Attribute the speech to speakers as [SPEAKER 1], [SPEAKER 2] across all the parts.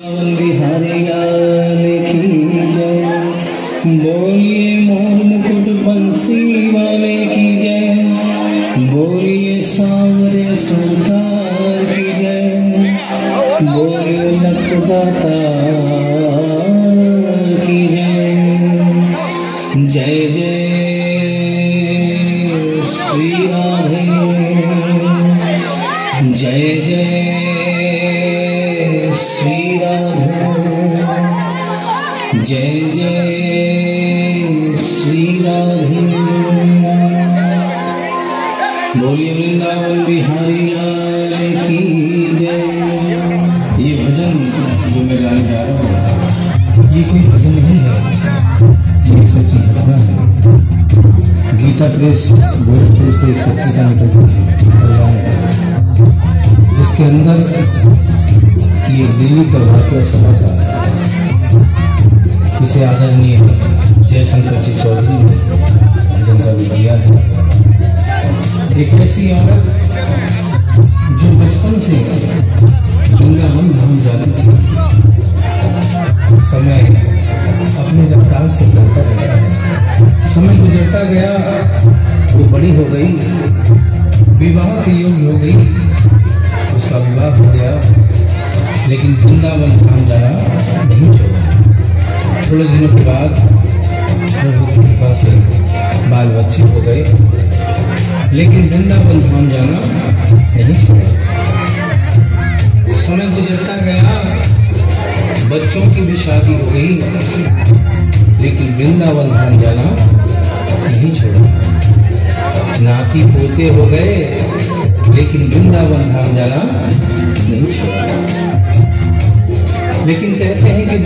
[SPEAKER 1] बिहारी लाल की जय, बोलिए मोर मुकुट बंसी वाले की जय, बोलिए सांवरे सरकार की जय, बोलिए लखदाता की जय। जय जय श्री राधे, जय जय श्री राधे, जय जय श्री राधे। बोलिए वृंदावन बिहारी लाल की जय। ये भजन जो मैं गाने जा रहा हूँ, ये कोई भजन नहीं है, ये सच्ची घटना है। गीता प्रेस गोरखपुर से पत्रिका निकलती है जिसके अंदर ये दिल्ली का वाक्य छपा था। इसे आदरणीय जयशंकर जी चौधरी ने भजन का भी दिया है। एक ऐसी औरत जो बचपन से वृंदावन धाम जाती थी, समय अपने रफ्तार से चलता गया, समय गुजरता गया, वो बड़ी हो गई, विवाह के योग्य हो गई, उसका विवाह हो गया, लेकिन वृंदावन धाम जाना नहीं छोड़ा। थोड़े दिनों के बाद प्रभु की कृपा से बाल बच्चे हो गए, लेकिन वृंदावन धाम जाना नहीं छोड़ा। समय गुजरता गया, बच्चों की भी शादी हो गई, लेकिन वृंदावन धाम जाना नहीं छोड़ा। नाती पोते हो गए, लेकिन वृंदावन धाम जाना नहीं छोड़ा। लेकिन कहते हैं कि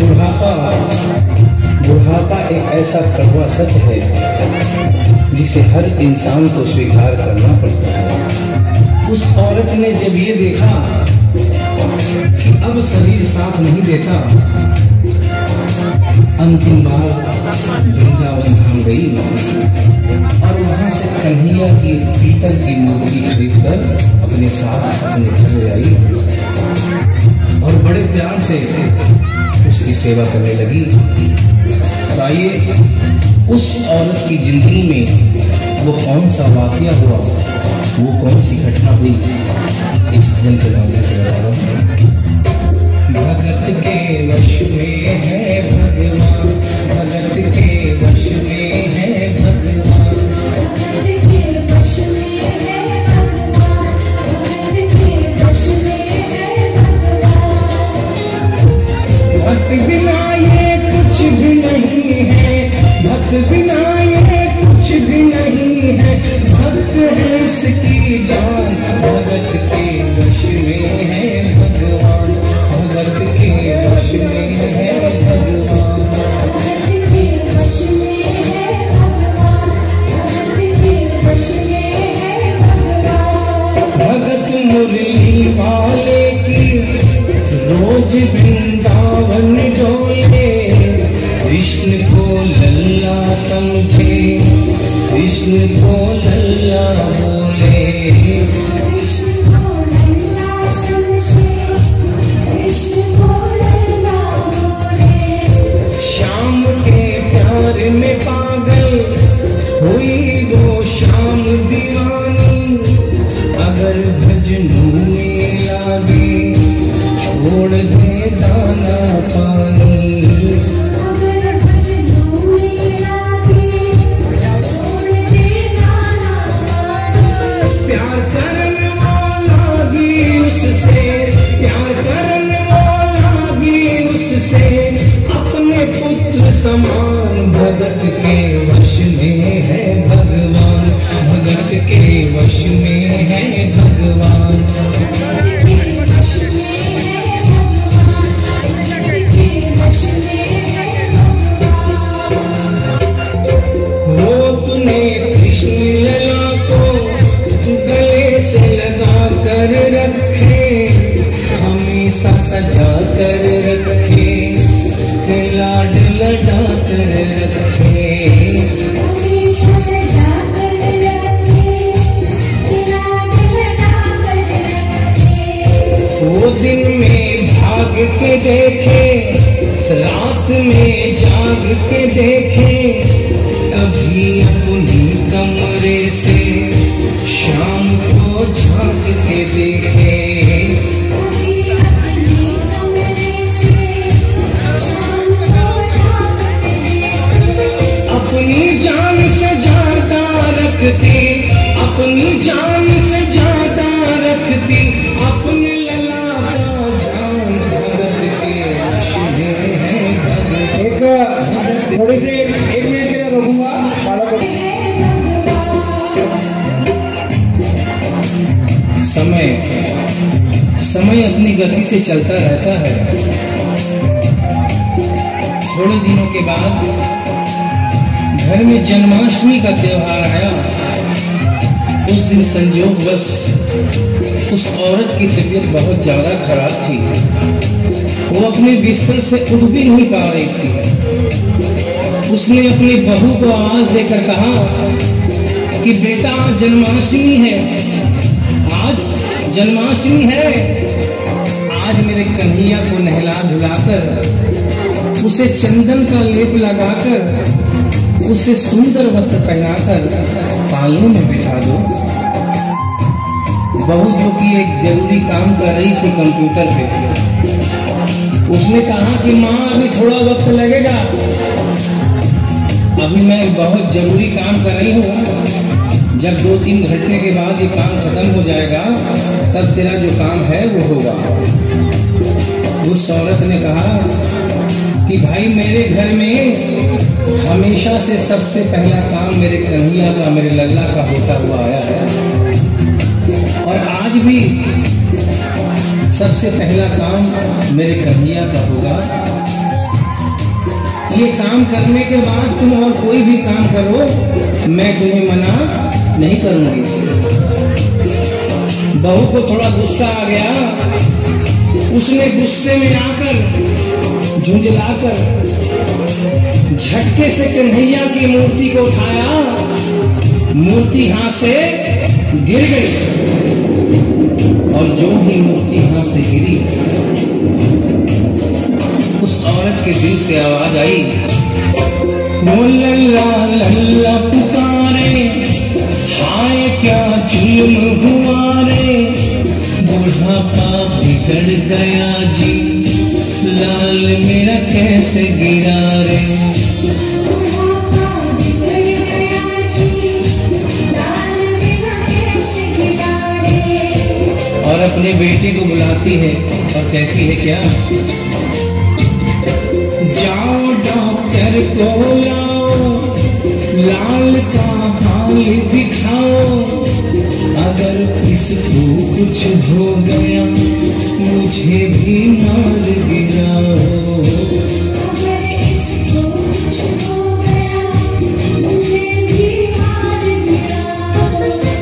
[SPEAKER 1] बुढ़ापा एक ऐसा कड़वा सच है जिसे हर इंसान को स्वीकार करना पड़ता है। उस औरत ने जब ये देखा कि अब शरीर साथ नहीं देता, अंतिम बार वृंदावन धाम गई और वहां से कन्हैया की पीतल की मूर्ति खरीदकर अपने साथ अपने घर ले आई और बड़े प्यार से उसकी सेवा करने लगी। तो आइए उस औरत की जिंदगी में वो कौन सा वाकया हुआ, वो कौन सी घटना हुई, इस भजन के माध्यम से बता रहा हूँ। भगत के वश में है भगवान, भगत के वश में है भगवान, भगत के वश में है भगवान, भगत के वश में है भगवान। भक्त बिना ये कुछ भी नहीं है, भक्त बिना ये कुछ भी नहीं है, भक्त है इसकी जान, भगत के वश में है भगवान, भगत के वश में है भगवान, भगत के वश में है भगवान, भगत के वश में है भगवान। भगत मुरली वाले की रोज वृंदावन डोले, कृष्ण को लल्ला समझे, कृष्ण को लल्ला बोले, कृष्ण को लल्ला समझे, कृष्ण को लल्ला बोले। श्याम के प्यार में पागल हुई वो श्याम दीवानी, अगर भजनों में लागे छोड़ दे दाना पानी, अगर भजनों में लागे छोड़ दे दाना पानी। प्यार करने वाला भी उससे, प्यार करने वाला भी उससे, अपने पुत्र समान, भगत के वश में है भगवान, भगत के वश में है भगवान, भगत के वश में है भगवान, भगत के वश में है भगवान। वो तूने कृष्ण लला को गले से लगा कर रखे, हमेशा सजा कर रखे, लाड लड़ा कर रखे, देखे, रात में जाग के देखे, कभी अपनी कमरे से शाम को झांक के देखे। अपनी जान से ज्यादा रखती, अपनी जान से ज्यादा रखती, अपने लला का जान भरत के हैं भगत।
[SPEAKER 2] थोड़ी सी 1 मिनट के लिए रोकूंगा।
[SPEAKER 1] समय अपनी गति से चलता रहता है। थोड़े दिनों के बाद घर में जन्माष्टमी का त्योहार आया। उस दिन संयोगवश उस औरत की तबीयत बहुत ज्यादा खराब थी। वो अपने बिस्तर से उठ भी नहीं पा रही थी। उसने अपनी बहू को आवाज देकर कहा कि बेटा आज जन्माष्टमी है, आज जन्माष्टमी है। आज मेरे कन्हैया को नहला धुलाकर, उसे चंदन का लेप लगाकर, उसे सुंदर वस्त्र पहनाकर पालने में बिठा दो। बहू जो कि एक जरूरी काम कर रही थी कंप्यूटर पे, उसने कहा कि माँ अभी थोड़ा वक्त लगेगा, अभी मैं बहुत जरूरी काम कर रही हूँ। जब 2-3 घंटे के बाद ये काम खत्म हो जाएगा तब तेरा जो काम है वो होगा। उस औरत ने कहा कि भाई मेरे घर में हमेशा से सबसे पहला काम मेरे कन्हैया का, मेरे लल्ला का होता हुआ आया है, और आज भी सबसे पहला काम मेरे कन्हैया का होगा। ये काम करने के बाद तुम और कोई भी काम करो, मैं तुम्हें मना नहीं करूंगी। बहू को थोड़ा गुस्सा आ गया। उसने गुस्से में आकर, झुंझलाकर झटके से कन्हैया की मूर्ति को उठाया। मूर्ति हाथ से गिर गई, और जो ही मूर्ति हाथ से गिरी, उस औरत के दिल से आवाज आई, वो लल्ला लल्ला पुकारे, हाय क्या जुल्म हुआ रे, बुढ़ापा बिगड़ गया जी, लाल मेरा कैसे गिरा रे। और अपने बेटे को बुलाती है और कहती है क्या, जाओ डॉक्टर को लाओ, लाल का हाल दिखाओ, अगर इसको कुछ हो गया मुझे भी मार गिराओ। अगर इसको कुछ हो गया मुझे भी मार गिराओ।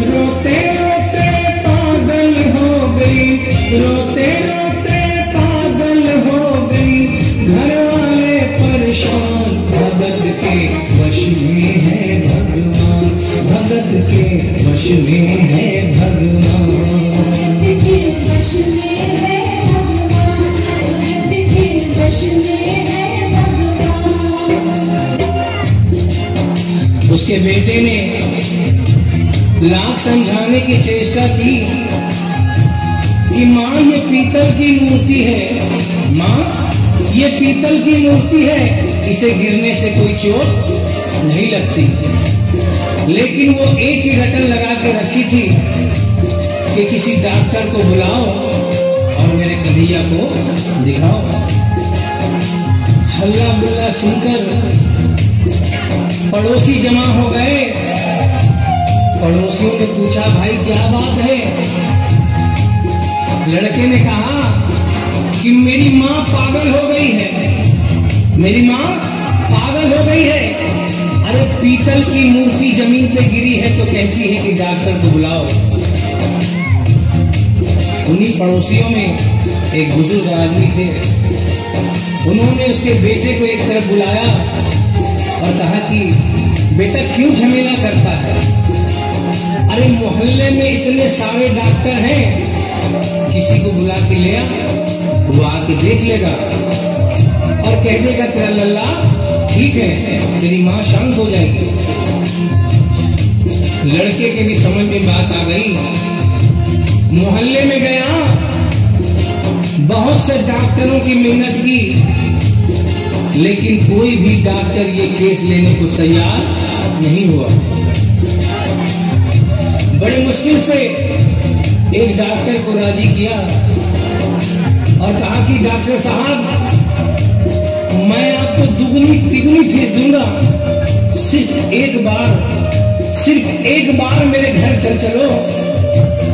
[SPEAKER 1] रोते रोते पागल हो गई, रोते रोते पागल हो गई, घर वाले परेशान, भगत के वश में है भगवान, भगत के वश में है भगवान, भगत के वश में है भगवान, भगत के वश में है भगवान। उसके बेटे ने लाख समझाने की चेष्टा की कि माँ ये पीतल की मूर्ति है, माँ ये पीतल की मूर्ति है, इसे गिरने से कोई चोट नहीं लगती। लेकिन वो एक ही रटन लगा के रखी थी कि किसी डॉक्टर को बुलाओ और मेरे कन्हैया को दिखाओ। हल्ला गुल्ला सुनकर पड़ोसी जमा हो गए। पड़ोसियों ने पूछा, भाई क्या बात है? लड़के ने कहा कि मेरी माँ पागल हो गई है, मेरी माँ पागल हो गई है। अरे पीतल की मूर्ति जमीन पे गिरी है तो कहती है कि डॉक्टर को बुलाओ। उन्हीं पड़ोसियों में एक बुजुर्ग आदमी थे। उन्होंने उसके बेटे को एक तरफ बुलाया और कहा कि बेटा क्यों झमेला करता है? अरे मोहल्ले में इतने सारे डॉक्टर हैं, किसी को बुला के ले आ, वो आके देख लेगा। और कहने का तेरा लल्ला ठीक है, तेरी माँ शांत हो जाएगी। लड़के के भी समझ में बात आ गई। मोहल्ले में गया, बहुत से डॉक्टरों की मेहनत की, लेकिन कोई भी डॉक्टर ये केस लेने को तैयार नहीं हुआ। बड़ी मुश्किल से एक डॉक्टर को राजी किया और कहा कि डॉक्टर साहब, मैं आपको दुगनी तिगुनी फीस दूंगा, सिर्फ एक बार मेरे घर चलो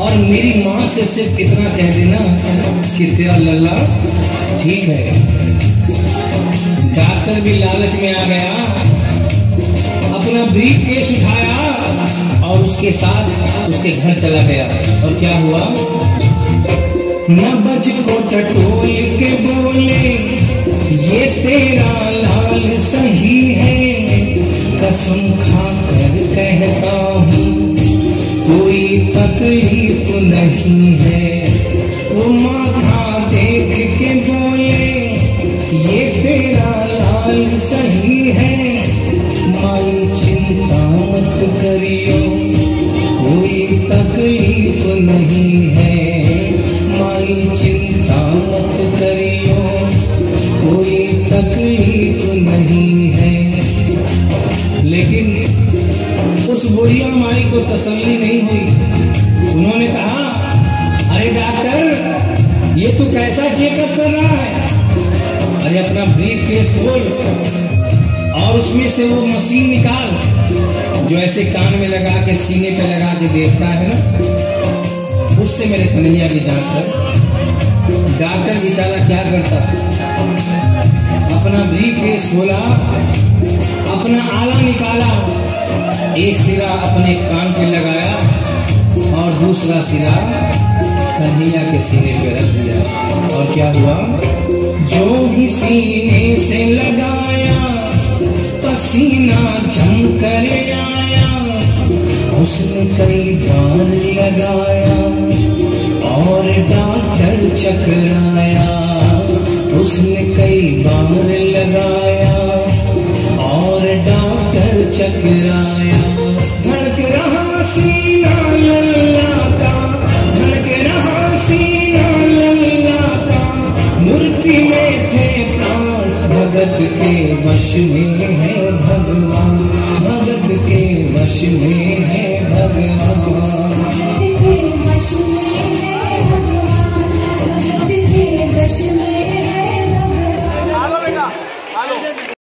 [SPEAKER 1] और मेरी माँ से सिर्फ इतना कह देना कि तेरा लल्ला ठीक है। डॉक्टर भी लालच में आ गया, अपना ब्रीफ केस उठाया और उसके साथ उसके घर चला गया। और क्या हुआ, नबज को टटोल के बोले, ये तेरा लाल सही है, कसम खाकर कहता हूँ कोई तकलीफ नहीं है। वो माथा देख के बोले, ये तेरा लाल सही है, माई चिंता मत करियो, कोई तकलीफ नहीं है, माई चिंता मत करियो, कोई तकलीफ नहीं है। लेकिन उस बुढ़िया माई को तसल्ली नहीं हुई। उन्होंने कहा, अरे डॉक्टर, ये तू कैसा चेकअप कर रहा है? अरे अपना ब्रीफ केस खोल और उसमें से वो मशीन निकाल जो ऐसे कान में लगा के सीने पे लगा के देखता है ना, उससे मेरे कन्हैया की जांच कर। डॉक्टर बेचारा क्या करता, अपना ब्रीफ केस खोला, अपना आला निकाला, एक सिरा अपने कान पे लगाया और दूसरा सिरा कन्हैया के सीने पे रख दिया। और क्या हुआ, जो ही सीने से लगाया, पसीना जम कर आया, उसने कई बार लगाया और डॉक्टर चकराया, उसने कई बार लगाया और डॉक्टर चकराया। धड़क रहा सीना लल्ला का, धड़क रहा सीना लल्ला का, मूर्ति में थे प्राण, भगत के वश में है भगवान, भगत के वश में है भगवान, भगत के वश में है भगवान, भगत के वश में है भगवान।